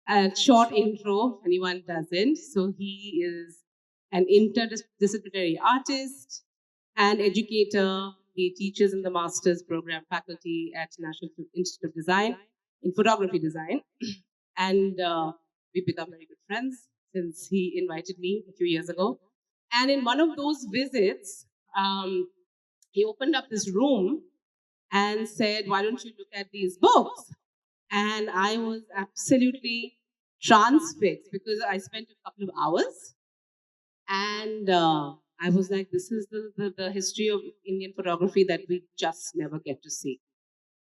A short intro, if anyone doesn't. So he is an interdisciplinary artist and educator. He teaches in the master's program faculty at National Institute of Design in photography design. And we've become very good friends since he invited me a few years ago. And in one of those visits, he opened up this room and said, "Why don't you look at these books?" And I was absolutely transfixed because I spent a couple of hours and I was like, this is the history of Indian photography that we just never get to see.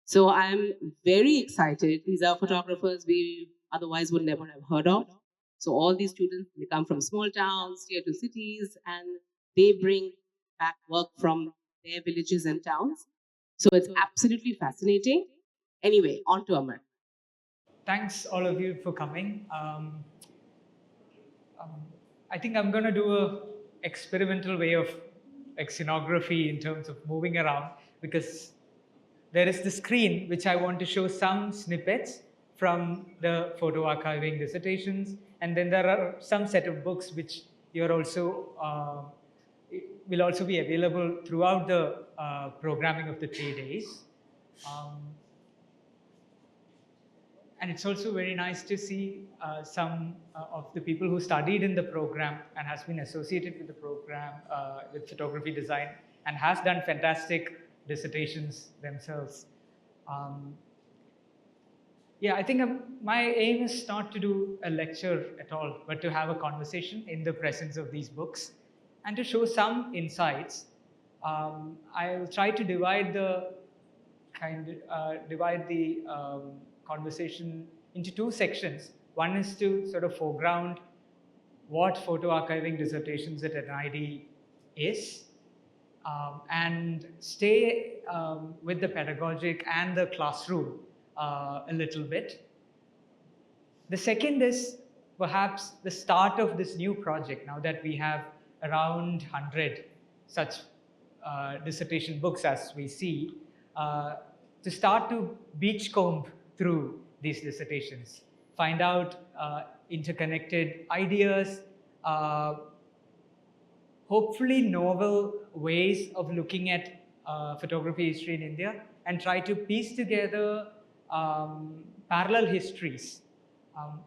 So I'm very excited. These are photographers we otherwise would never have heard of. So all these students, they come from small towns, tier 2 cities, and they bring back work from their villages and towns. So it's absolutely fascinating. Anyway, on to Amar. Thanks all of you for coming. I think I'm going to do a experimental way of scenography in terms of moving around, because there is the screen which I want to show some snippets from the photo archiving dissertations, and then there are some set of books which you're also will also be available throughout the programming of the 3 days. And it's also very nice to see some of the people who studied in the program and has been associated with the program with photography design and has done fantastic dissertations themselves. Yeah, I think my aim is not to do a lecture at all, but to have a conversation in the presence of these books and to show some insights. I'll try to divide the conversation into 2 sections. One is to sort of foreground what photo archiving dissertations at NID is, and stay with the pedagogic and the classroom a little bit. The second is perhaps the start of this new project, now that we have around 100 such dissertation books as we see, to start to beachcomb through these dissertations, find out interconnected ideas, hopefully novel ways of looking at photography history in India, and try to piece together parallel histories.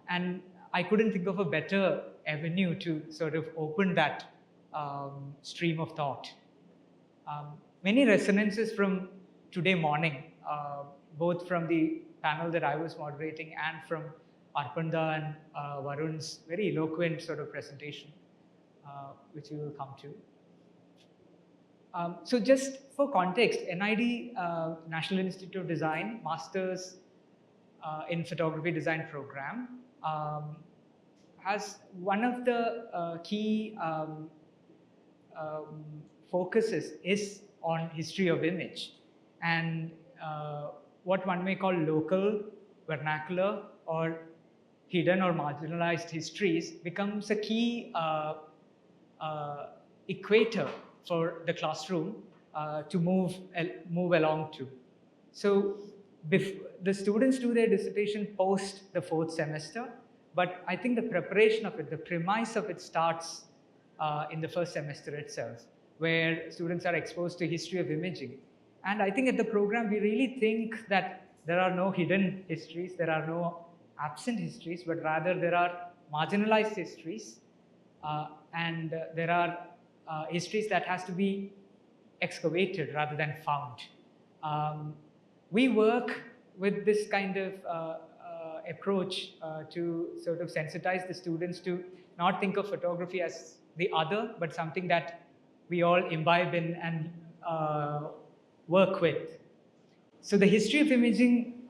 And I couldn't think of a better avenue to sort of open that stream of thought. Many resonances from today morning, both from the panel that I was moderating and from Arpanda and Varun's very eloquent sort of presentation, which we will come to. So just for context, NID, National Institute of Design, Masters in Photography Design program, has one of the key focuses is on history of image, and what one may call local, vernacular, or hidden or marginalized histories becomes a key equator for the classroom to move along to. So the students do their dissertation post the 4th semester, but I think the preparation of it, the premise of it starts in the 1st semester itself, where students are exposed to history of imaging. And I think at the program, we really think that there are no hidden histories, there are no absent histories, but rather there are marginalized histories, and there are histories that has to be excavated rather than found. We work with this kind of approach to sort of sensitize the students to not think of photography as the other, but something that we all imbibe in and work with. So the history of imaging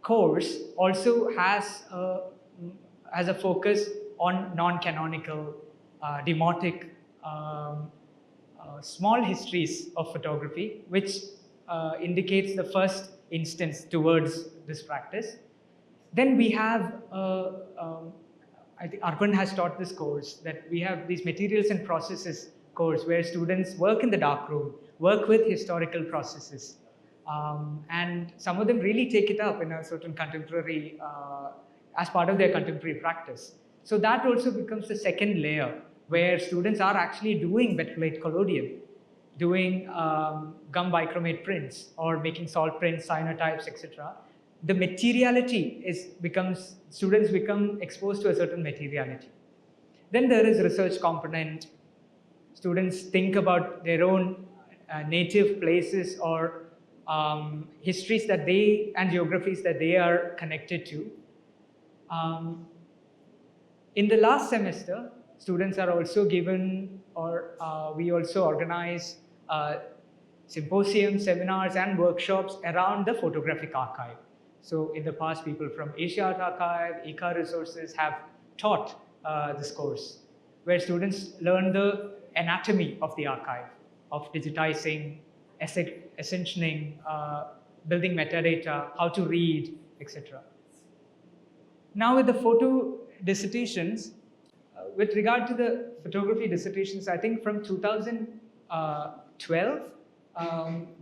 course also has a focus on non-canonical, demotic, small histories of photography, which indicates the first instance towards this practice. Then we have, I think Arpan has taught this course, that we have these materials and processes course where students work in the darkroom, work with historical processes, And some of them really take it up in a certain contemporary, as part of their contemporary practice. So that also becomes the second layer, where students are actually doing vernacular collodion, doing gum bichromate prints or making salt prints, cyanotypes, etc. The materiality students become exposed to a certain materiality. Then there is research component. Students think about their own native places or histories and geographies that they are connected to. In the last semester, students are also given, or we also organize symposiums, seminars, and workshops around the photographic archive. So in the past, people from Asia Art Archive, ECA Resources have taught this course, where students learn the anatomy of the archive, of digitizing, ascensioning, building metadata, how to read, etc. Now with the photo dissertations, with regard to the photography dissertations, I think from 2012,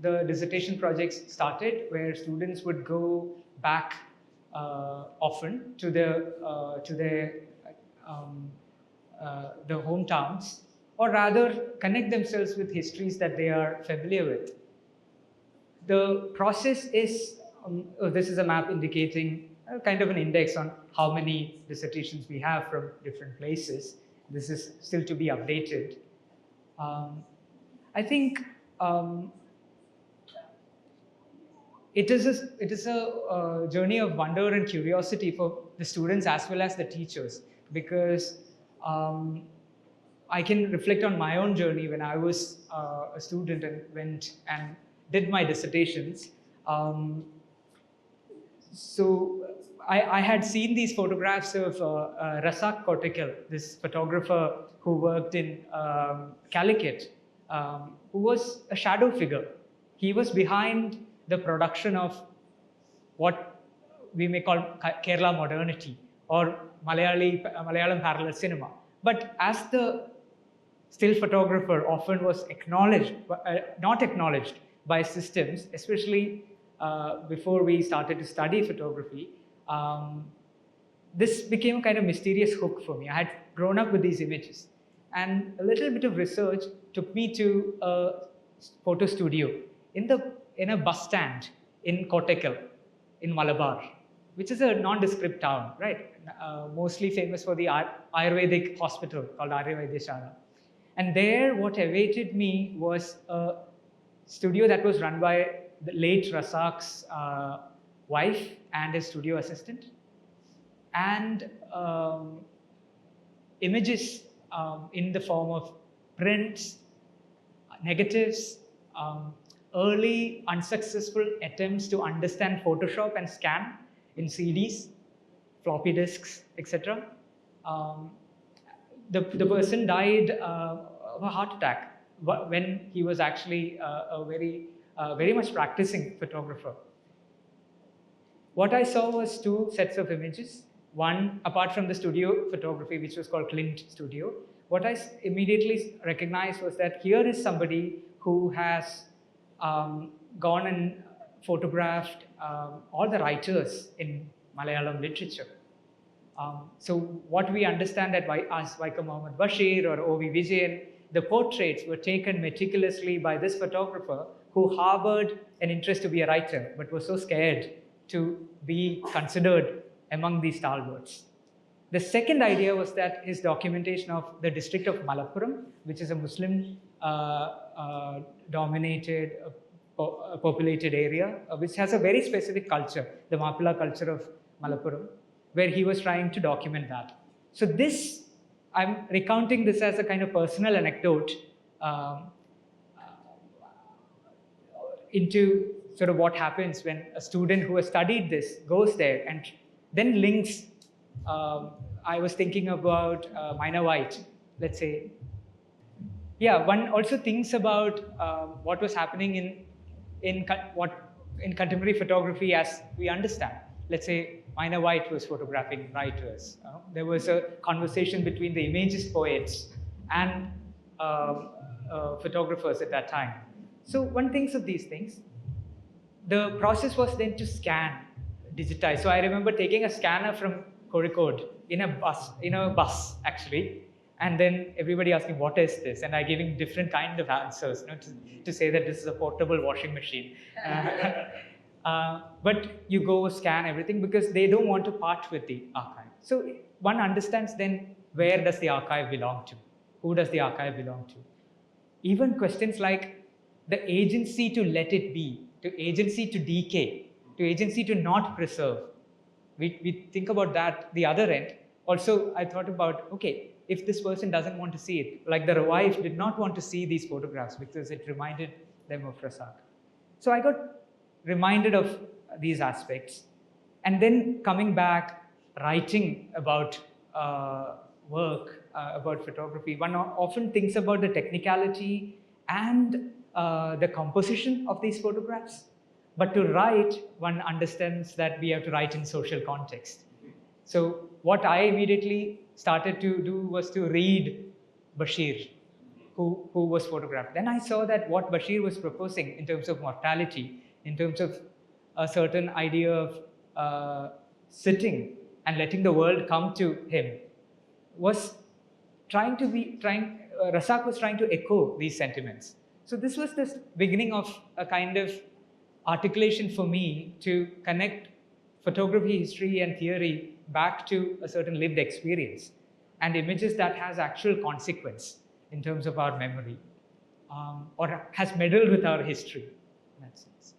the dissertation projects started, where students would go back often to their hometowns, or rather connect themselves with histories that they are familiar with. The process is, this is a map indicating kind of an index on how many dissertations we have from different places. This is still to be updated. I think it is a journey of wonder and curiosity for the students as well as the teachers, because I can reflect on my own journey when I was a student and went and did my dissertations. So I had seen these photographs of Rasak Kotikal, this photographer who worked in Calicut, who was a shadow figure. He was behind the production of what we may call Kerala modernity or Malayalam parallel cinema. But as the still photographer often was not acknowledged by systems, especially before we started to study photography, this became a kind of mysterious hook for me. I had grown up with these images, and a little bit of research took me to a photo studio in a bus stand in Kottakkal in Malabar, which is a nondescript town, right? Mostly famous for the Ayurvedic hospital called Aryavaideshala. And there, what awaited me was a studio that was run by the late Rasak's wife and his studio assistant, and images in the form of prints, negatives, early unsuccessful attempts to understand Photoshop and scan in CDs, floppy disks, etc. The person died of a heart attack when he was actually a very much practicing photographer. What I saw was two sets of images. One, apart from the studio photography, which was called Clint Studio, what I immediately recognized was that here is somebody who has gone and photographed all the writers in Malayalam literature. So what we understand as Vaikom Muhammad Bashir or O.V. Vijayan, the portraits were taken meticulously by this photographer who harbored an interest to be a writer, but was so scared to be considered among these stalwarts. The second idea was that his documentation of the district of Malappuram, which is a Muslim dominated, populated area, which has a very specific culture, the Mappila culture of Malappuram, where he was trying to document that. So this, I'm recounting this as a kind of personal anecdote into sort of what happens when a student who has studied this goes there and then links. I was thinking about Mina White, let's say. Yeah, one also thinks about what was happening in contemporary photography as we understand. Let's say Mina White was photographing writers. There was a conversation between the Imagist poets and photographers at that time. So one thinks of these things. the process was then to scan, digitize. So I remember taking a scanner from Kozhikode in a bus actually, and then everybody asking, what is this? And I giving different kind of answers, to say that this is a portable washing machine. But you go scan everything because they don't want to part with the archive. So one understands then, where does the archive belong to? Who does the archive belong to? Even questions like the agency to let it be, to agency to decay, to agency to not preserve. We think about that, the other end. Also, I thought about, okay, if this person doesn't want to see it, like the wife did not want to see these photographs because it reminded them of Rasak. So I got reminded of these aspects. And then coming back, writing about work, about photography, one often thinks about the technicality and the composition of these photographs. But to write, one understands that we have to write in social context. So what I immediately started to do was to read Bashir, who was photographed. Then I saw that what Bashir was proposing in terms of mortality, in terms of a certain idea of sitting and letting the world come to him, was Rasak was trying to echo these sentiments. So this was the beginning of a kind of articulation for me to connect photography, history, and theory back to a certain lived experience and images that has actual consequence in terms of our memory, or has meddled with our history in that sense.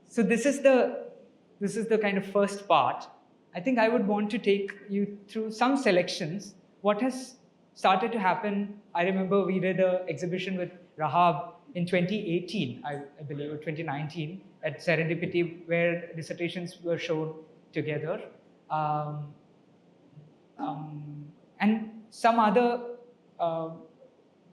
So this is the kind of first part. I think I would want to take you through some selections. What has started to happen, I remember we did an exhibition with Rahab in 2018, I believe, or 2019, at Serendipity, where dissertations were shown together. And some other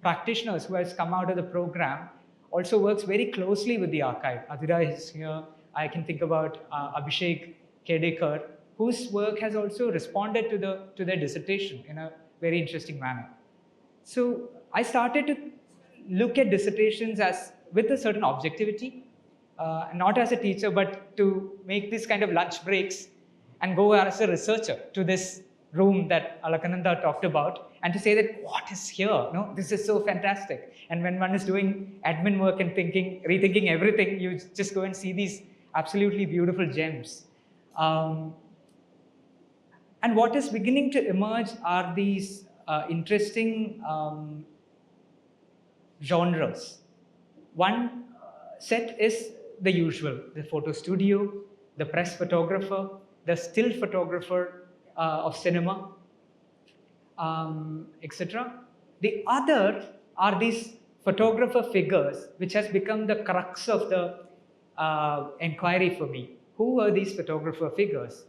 practitioners who has come out of the program also works very closely with the archive. Adira is here. I can think about Abhishek Kedekar, whose work has also responded to their dissertation in a very interesting manner. So I started to look at dissertations as with a certain objectivity, not as a teacher, but to make this kind of lunch breaks and go as a researcher to this room that Alakananda talked about, and to say that what is here? No, this is so fantastic. And when one is doing admin work and rethinking everything, you just go and see these absolutely beautiful gems. And what is beginning to emerge are these interesting genres. One set is the usual, the photo studio, the press photographer, the still photographer of cinema, etc. The other are these photographer figures, which has become the crux of the inquiry for me. Who are these photographer figures?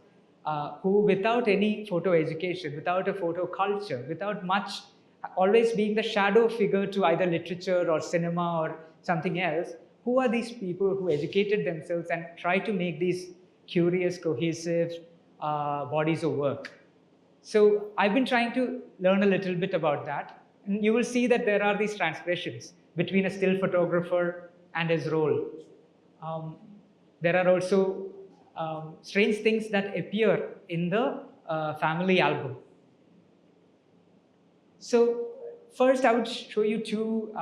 Who, without any photo education, without a photo culture, without much, always being the shadow figure to either literature or cinema or something else, who are these people who educated themselves and try to make these curious, cohesive bodies of work? So I've been trying to learn a little bit about that. And you will see that there are these transgressions between a still photographer and his role. There are also strange things that appear in the family album. So first I would show you two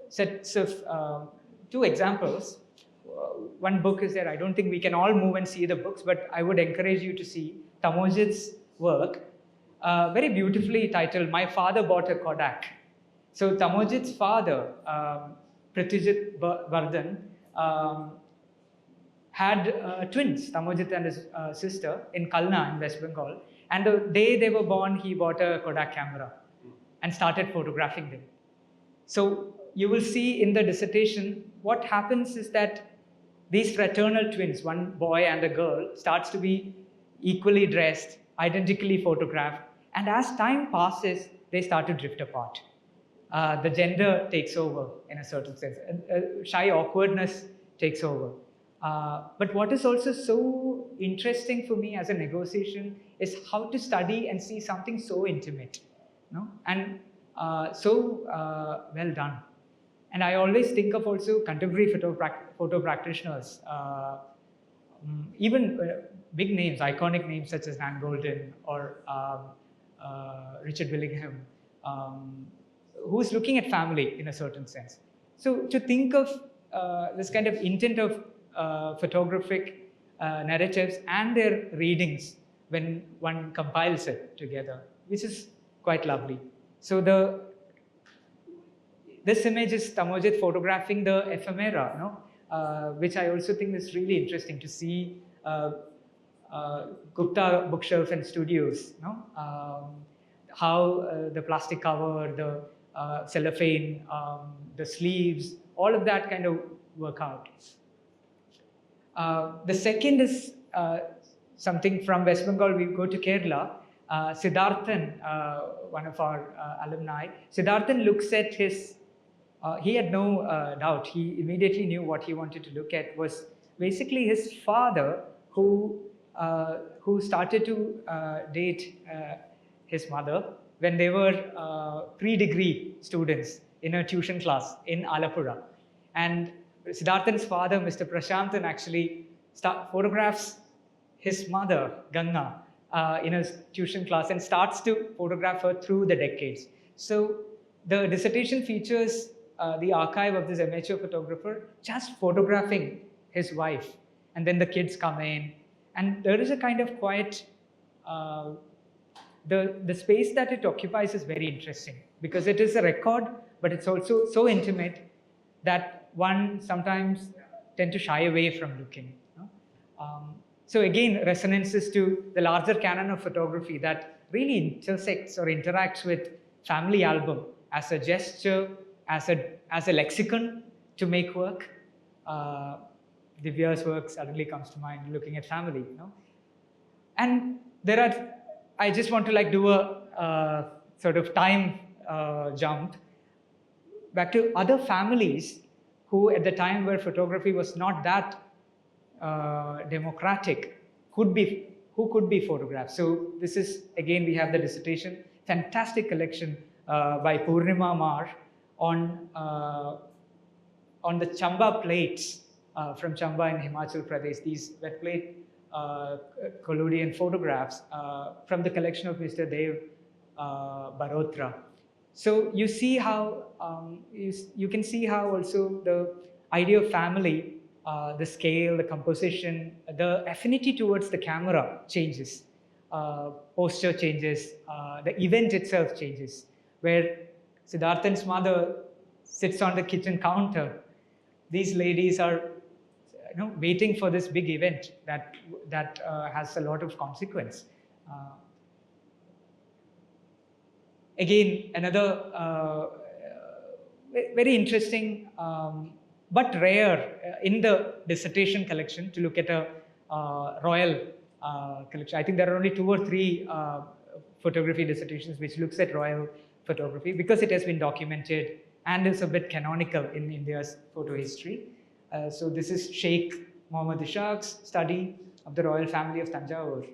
sets of two examples. One book is there. I don't think we can all move and see the books, but I would encourage you to see Tamojit's work, very beautifully titled, My Father Bought a Kodak. So Tamojit's father, Pritijit Vardhan, had twins, Tamojit and his sister, in Kalna in West Bengal. And the day they were born, he bought a Kodak camera and started photographing them. So you will see in the dissertation, what happens is that these fraternal twins, one boy and a girl, starts to be equally dressed, identically photographed, and as time passes, they start to drift apart. The gender takes over in a certain sense. Shy awkwardness takes over. But what is also so interesting for me as a negotiation is how to study and see something so intimate, and so well done. And I always think of also contemporary photo practitioners, even big names, iconic names such as Nan Goldin or Richard Willingham, who's looking at family in a certain sense. So to think of this kind of intent of photographic narratives and their readings when one compiles it together, which is quite lovely. So this image is Tamojit photographing the ephemera, which I also think is really interesting to see Gupta Bookshelf and Studios, how the plastic cover, the cellophane, the sleeves, all of that kind of work out. The second is something from West Bengal. We go to Kerala. Siddharthan, one of our alumni, Siddharthan looks at his, he had no doubt, he immediately knew what he wanted to look at was basically his father who started to date his mother when they were pre-degree students in a tuition class in Alapura. And Siddharthan's father, Mr. Prashanthan, actually photographs his mother, Ganga, in a tuition class and starts to photograph her through the decades. So the dissertation features the archive of this amateur photographer just photographing his wife. And then the kids come in. And there is a kind of quiet, the space that it occupies is very interesting because it is a record, but it's also so intimate that one sometimes tend to shy away from looking. So again, resonances to the larger canon of photography that really intersects or interacts with family album as a gesture, as a lexicon to make work. Divya's work suddenly comes to mind looking at family. And there are, I just want to do a sort of time jump back to other families who at the time where photography was not that democratic, who could be photographed. So this is, again, we have the dissertation, fantastic collection by Purnima Mar on the Chamba plates from Chamba in Himachal Pradesh, these wet plate collodion photographs from the collection of Mr. Dev Barotra. So you see how, you can see how also the idea of family, the scale, the composition, the affinity towards the camera changes, posture changes, the event itself changes, where Siddharthan's mother sits on the kitchen counter. These ladies are waiting for this big event that has a lot of consequence. Again, another very interesting but rare in the dissertation collection to look at a royal collection. I think there are only 2 or 3 photography dissertations which looks at royal photography because it has been documented and is a bit canonical in India's photo history. So this is Sheikh Muhammad Ishaq's study of the royal family of Tanjore.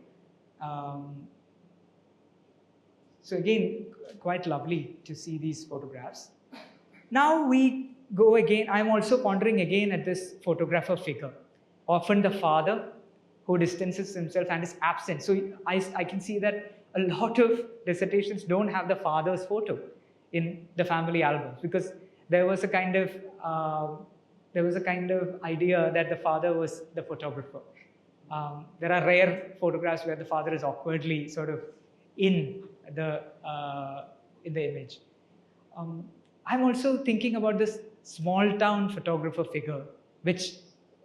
So again, quite lovely to see these photographs. Now we go again, I'm also pondering again at this photographer figure, often the father who distances himself and is absent. So I can see that a lot of dissertations don't have the father's photo in the family albums because there was a kind of idea that the father was the photographer. There are rare photographs where the father is awkwardly sort of in the image. I'm also thinking about this small town photographer figure, which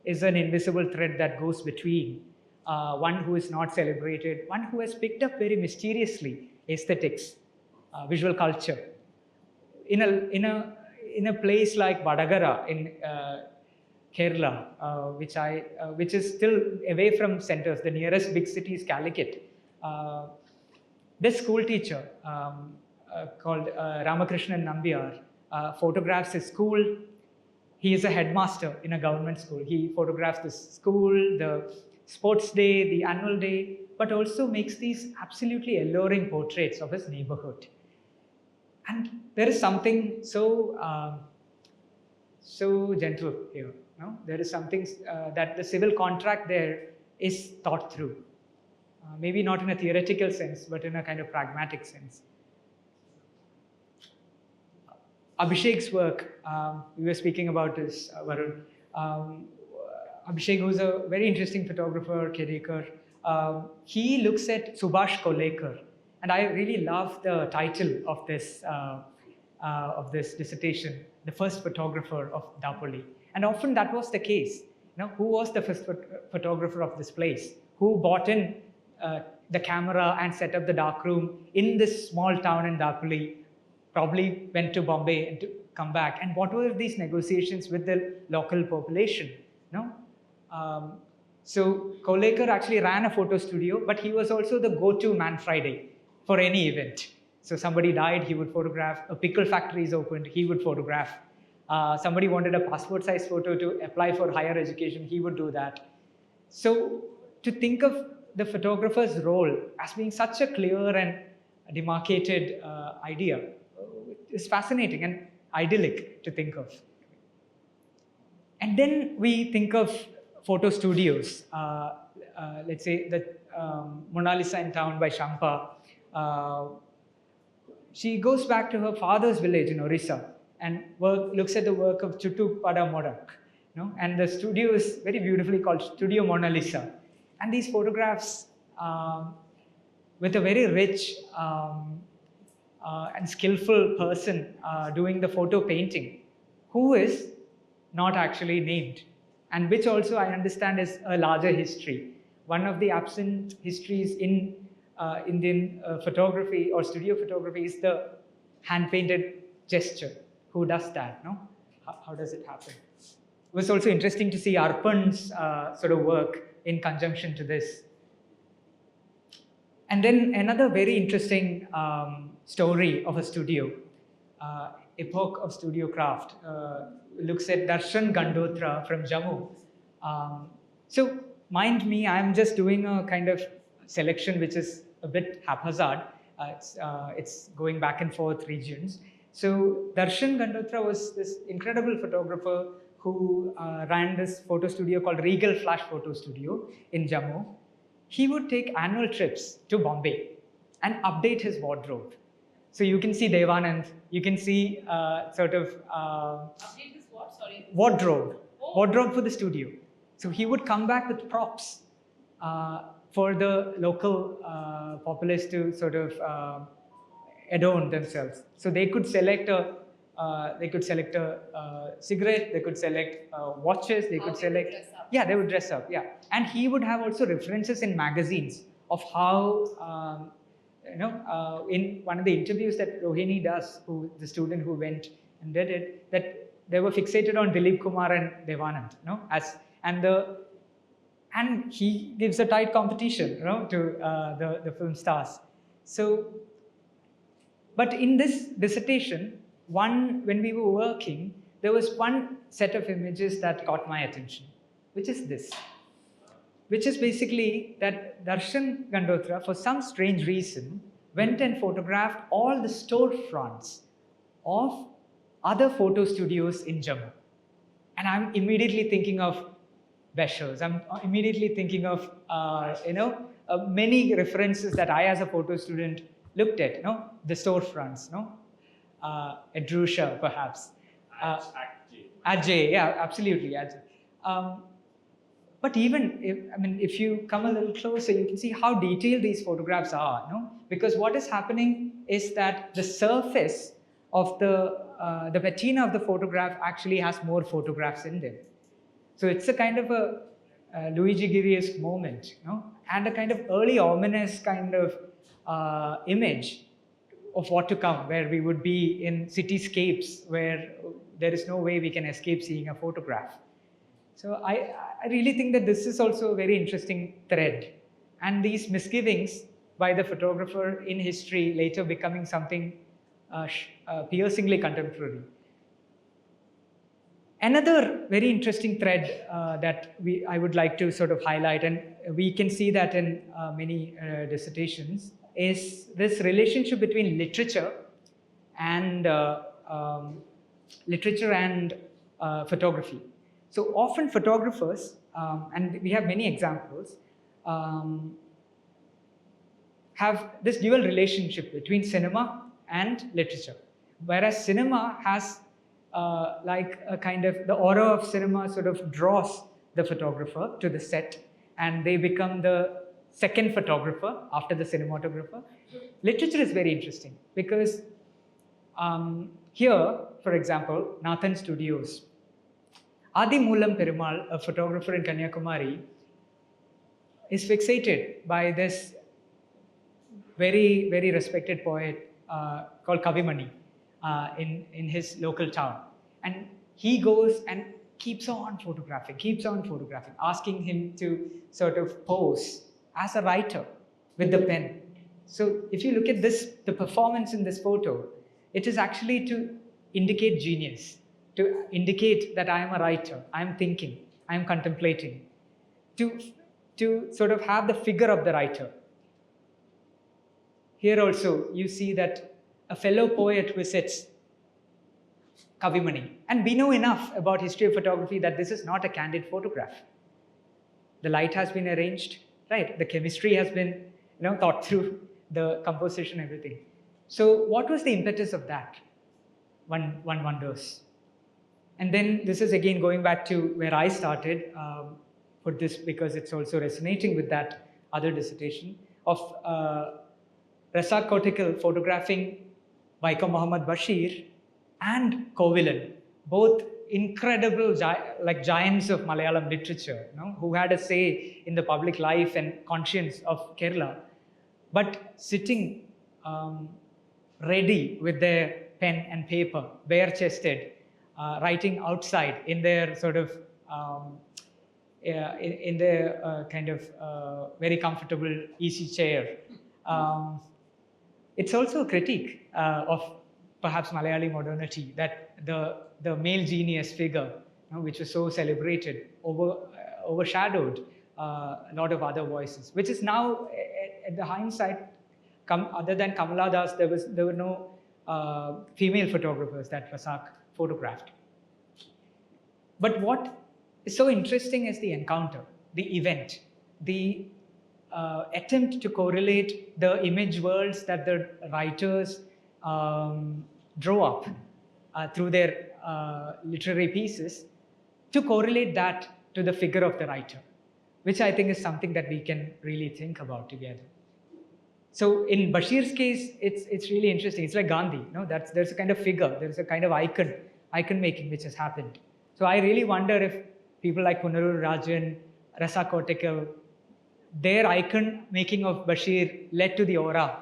is an invisible thread that goes between one who is not celebrated, one who has picked up very mysteriously aesthetics, visual culture. In a place like Badagara in Kerala, which is still away from centers, the nearest big city is Calicut. This school teacher called Ramakrishnan Nambiar photographs his school. He is a headmaster in a government school. He photographs the school, the sports day, the annual day, but also makes these absolutely alluring portraits of his neighborhood. And there is something so so gentle here. No? There is something that the civil contract there is thought through. Maybe not in a theoretical sense, but in a kind of pragmatic sense. Abhishek's work, we were speaking about this, Varun. Abhishek was a very interesting photographer, caretaker. He looks at Subhash Kolekar, and I really love the title of this dissertation, The First Photographer of Dapoli. And often that was the case. Who was the first photographer of this place? Who bought in the camera and set up the darkroom in this small town in Dapoli? Probably went to Bombay and to come back. And what were these negotiations with the local population? So Kolekar actually ran a photo studio, but he was also the go-to man Friday for any event. So somebody died, he would photograph. A pickle factory is opened, he would photograph. Somebody wanted a passport size photo to apply for higher education, he would do that. So to think of the photographer's role as being such a clear and demarcated idea is fascinating and idyllic to think of. And then we think of photo studios. Let's say the Mona Lisa in Town by Shampa. She goes back to her father's village in Orissa and looks at the work of Chuttu Pada Modak. And the studio is very beautifully called Studio Mona Lisa. And these photographs with a very rich and skillful person doing the photo painting, who is not actually named, and which also I understand is a larger history. One of the absent histories in Indian photography or studio photography is the hand-painted gesture. Who does that? How does it happen? It was also interesting to see Arpan's sort of work in conjunction to this. And then another very interesting story of a studio, epoch of studio craft, looks at Darshan Gandotra from Jammu. So mind me, I'm just doing a kind of selection which is a bit haphazard. It's going back and forth regions. So Darshan Gandotra was this incredible photographer who ran this photo studio called Regal Flash Photo Studio in Jammu. He would take annual trips to Bombay and update his wardrobe. So you can see Devanand, you can see sort of Update his what? Sorry. wardrobe Oh. for the studio. So he would come back with props for the local populace to sort of adorn themselves. So they could select a cigarette, they could select watches, they could select. Yeah, they would dress up. Yeah, and he would have also references in magazines of how in one of the interviews that Rohini does, the student who went and did it, that they were fixated on Dilip Kumar and Devanand, and he gives a tight competition, to the film stars. So, but in this dissertation, when we were working, there was one set of images that caught my attention, which is this, which is basically that Darshan Gandotra, for some strange reason, went and photographed all the storefronts of other photo studios in Jammu. And I'm immediately thinking of Beshers. I'm immediately thinking of, many references that I as a photo student looked at, the storefronts, Edrusha perhaps. Ajay, yeah, absolutely, Ajay. But even if you come a little closer, you can see how detailed these photographs are, Because what is happening is that the surface of the patina of the photograph actually has more photographs in them. So it's a kind of a Luigi Giriesque moment, and a kind of early ominous kind of image of what to come, where we would be in cityscapes where there is no way we can escape seeing a photograph. So I really think that this is also a very interesting thread. And these misgivings by the photographer in history later becoming something piercingly contemporary. Another very interesting thread that I would like to sort of highlight, and we can see that in many dissertations, is this relationship between literature and photography. So often photographers, and we have many examples, have this dual relationship between cinema and literature. Whereas cinema has like a kind of, the aura of cinema sort of draws the photographer to the set, and they become the second photographer after the cinematographer. Literature is very interesting because here, for example, Nathan Studios, Adi Moolam Perumal, a photographer in Kanyakumari, is fixated by this very, very respected poet called Kavimani in his local town. And he goes and keeps on photographing, asking him to sort of pose as a writer with the pen. So if you look at this, the performance in this photo, it is actually to indicate genius, to indicate that I am a writer, I am thinking, I am contemplating, to sort of have the figure of the writer. Here also, you see that a fellow poet visits Kavimani. And we know enough about history of photography that this is not a candid photograph. The light has been arranged, right? The chemistry has been thought through, the composition, everything. So what was the impetus of that? One wonders. And then this is again going back to where I started, for this because it's also resonating with that other dissertation of Rasak Kotikal photographing Vaiko Muhammad Bashir and Kovilan, both incredible giants of Malayalam literature, who had a say in the public life and conscience of Kerala, but sitting ready with their pen and paper, bare-chested, writing outside in their sort of in their kind of very comfortable easy chair. It's also a critique of perhaps Malayali modernity, that the male genius figure, which was so celebrated, overshadowed a lot of other voices, which is now, at the hindsight, other than Kamala Das, there were no female photographers that Rasak photographed. But what is so interesting is the encounter, the event, the attempt to correlate the image worlds that the writers draw up through their literary pieces, to correlate that to the figure of the writer, which I think is something that we can really think about together. So in Bashir's case, it's really interesting. It's like Gandhi, there's a kind of figure, there's a kind of icon making which has happened. So I really wonder if people like Punarur Rajan, Rasa Kotikal, their icon making of Bashir led to the aura,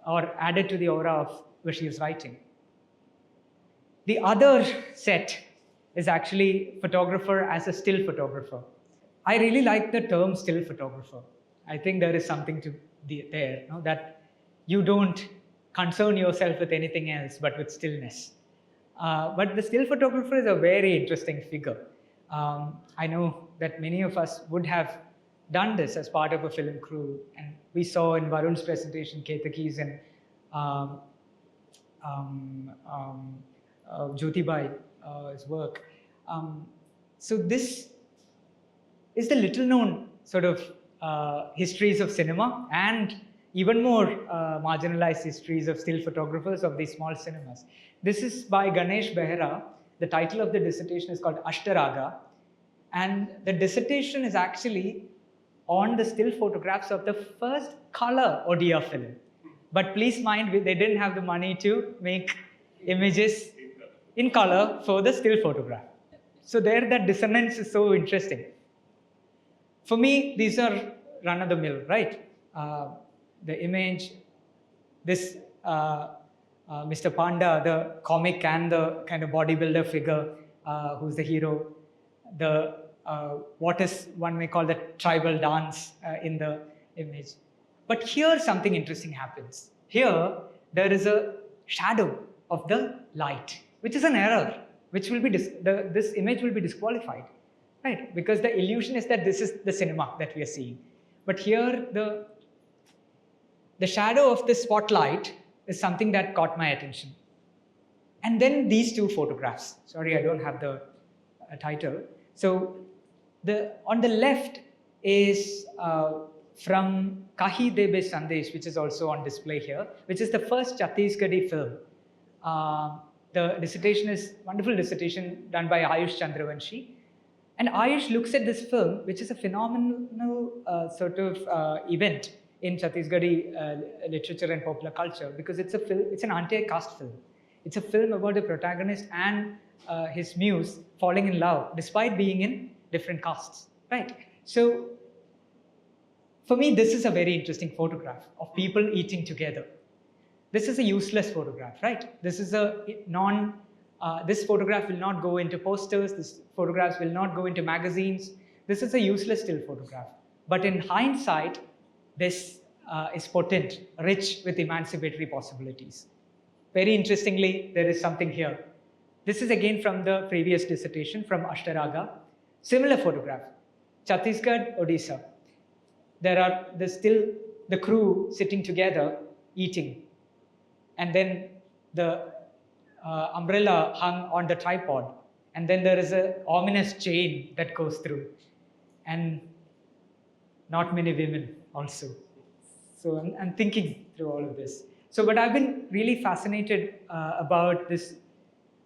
or added to the aura of Bashir's writing. The other set is actually photographer as a still photographer. I really like the term still photographer. I think there is something to there, that you don't concern yourself with anything else but with stillness. But the still photographer is a very interesting figure. I know that many of us would have done this as part of a film crew, and we saw in Varun's presentation Ketaki's and Jyotibai, work. So this is the little known sort of histories of cinema, and even more marginalized histories of still photographers of these small cinemas. This is by Ganesh Behera. The title of the dissertation is called Ashtaraga, and the dissertation is actually on the still photographs of the first color Odia film. But please mind, they didn't have the money to make images in color for the still photograph. So there, that dissonance is so interesting. For me, these are run-of-the-mill, right? The image, this Mr. Panda, the comic and the kind of bodybuilder figure who's the hero, the what is one may call the tribal dance in the image. But here something interesting happens. Here there is a shadow of the light, which is an error, which will be this image will be disqualified, right? Because the illusion is that this is the cinema that we are seeing. But here the shadow of the spotlight is something that caught my attention. And then these two photographs. Sorry, I don't have the title. So on the left is from Kahi Debe Sandesh, which is also on display here, which is the first Chhattisgarhi film. The dissertation is wonderful dissertation done by Ayush Chandravanshi. And Ayush looks at this film, which is a phenomenal sort of event in Chhattisgarhi literature and popular culture, because it's an anti-caste film. It's a film about the protagonist and his muse falling in love despite being in different castes, right? So for me, this is a very interesting photograph of people eating together. This is a useless photograph, right? This is this photograph will not go into posters. This photographs will not go into magazines. This is a useless still photograph. But in hindsight, this is potent, rich with emancipatory possibilities. Very interestingly, there is something here. This is again from the previous dissertation from Ashtaraga. Similar photograph, Chhattisgarh, Odisha. There's still the crew sitting together eating. And then the umbrella hung on the tripod. And then there is an ominous chain that goes through. And not many women also. So I'm thinking through all of this. So, but I've been really fascinated about this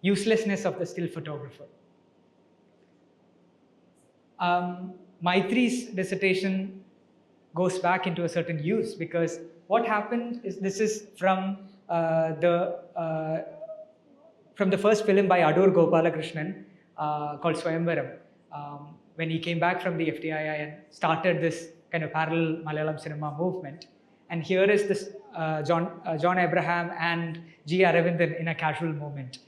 uselessness of the still photographer. Maitri's dissertation goes back into a certain use, because what happened is, this is from the first film by Adur Gopalakrishnan called Swayamvaram, when he came back from the FTII and started this kind of parallel Malayalam cinema movement. And here is this John Abraham and G. Aravindan in a casual moment,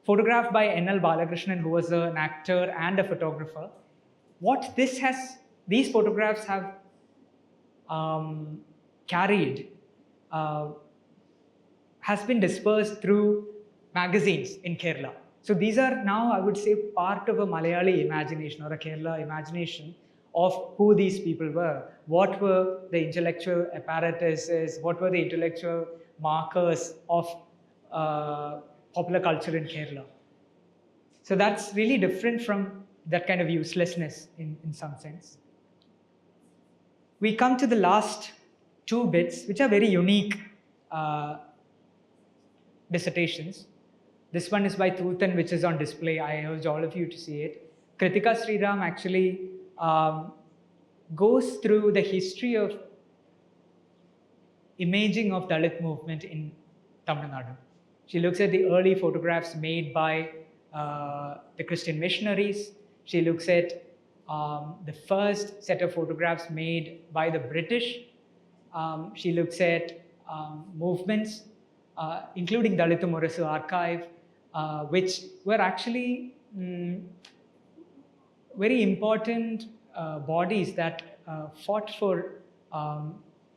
photographed by N.L. Balakrishnan, who was an actor and a photographer. What these photographs have carried has been dispersed through magazines in Kerala. So these are now, I would say, part of a Malayali imagination or a Kerala imagination of who these people were. What were the intellectual apparatuses? What were the intellectual markers of popular culture in Kerala? So that's really different from that kind of uselessness in some sense. We come to the last two bits, which are very unique dissertations. This one is by Truthan, which is on display. I urge all of you to see it. Kritika Sriram actually goes through the history of imaging of Dalit movement in Tamil Nadu. She looks at the early photographs made by the Christian missionaries. She looks at the first set of photographs made by the British. She looks at movements, including Dalitu Murasu Archive, which were actually very important bodies that fought for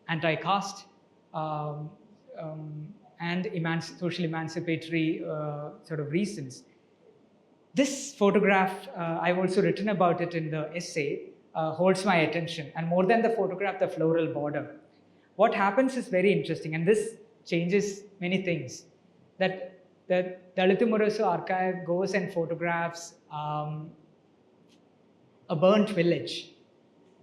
anti-caste and social emancipatory sort of reasons. This photograph, I've also written about it in the essay, holds my attention. And more than the photograph, the floral border. What happens is very interesting, and this changes many things. That the Dalitu Murasu Archive goes and photographs a burnt village,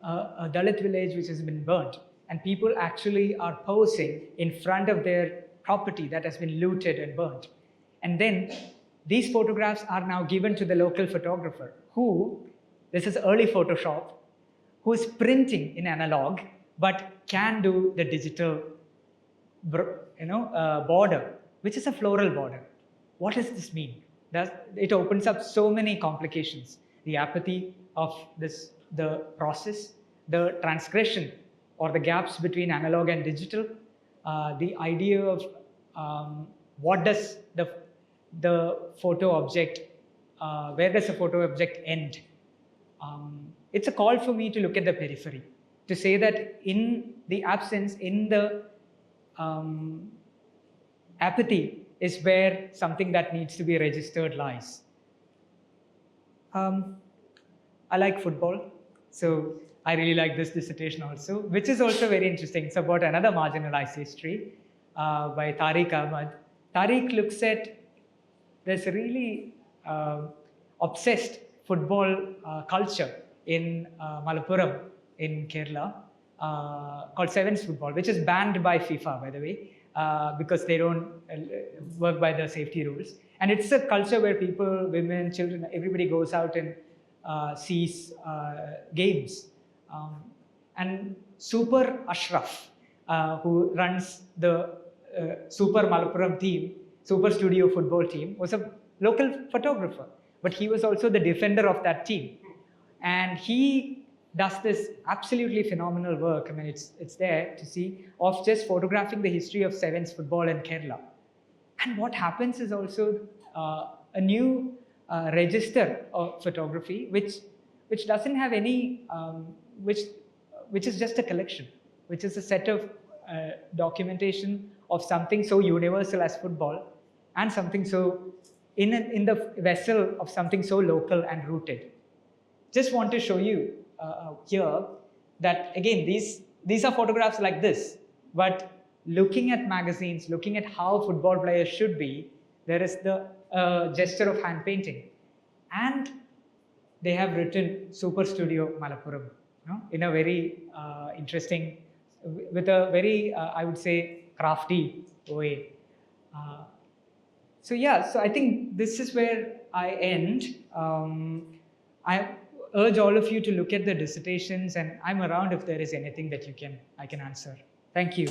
a Dalit village which has been burnt. And people actually are posing in front of their property that has been looted and burnt. And then these photographs are now given to the local photographer who, this is early Photoshop, who is printing in analog, but can do the digital border, which is a floral border. What does this mean? It opens up so many complications. The apathy of the process, the transgression or the gaps between analog and digital, the idea of what does the photo object, where does the photo object end? It's a call for me to look at the periphery, to say that in the absence, in the apathy is where something that needs to be registered lies. I like football, so I really like this dissertation also, which is also very interesting. It's about another marginalized history by Tariq Ahmad. Tariq looks at this really obsessed football culture in Malappuram in Kerala called Sevens football, which is banned by FIFA, by the way, because they don't work by the safety rules. And it's a culture where people, women, children, everybody goes out and sees games. And Super Ashraf, who runs the Super Malappuram team, Super Studio football team, was a local photographer, but he was also the defender of that team. And he does this absolutely phenomenal work. I mean, it's there to see, of just photographing the history of sevens football in Kerala. And what happens is also a new register of photography, which doesn't have any, which is just a collection, which is a set of documentation of something so universal as football, and something so in the vessel of something so local and rooted. Just want to show you here that again these are photographs like this, but looking at magazines, looking at how football players should be, there is the gesture of hand painting, and they have written Super Studio Malappuram, you know, in a very interesting, with a very I would say crafty way. So yeah, so I think this is where I end. I urge all of you to look at the dissertations, and I'm around if there is anything that I can answer. Thank you.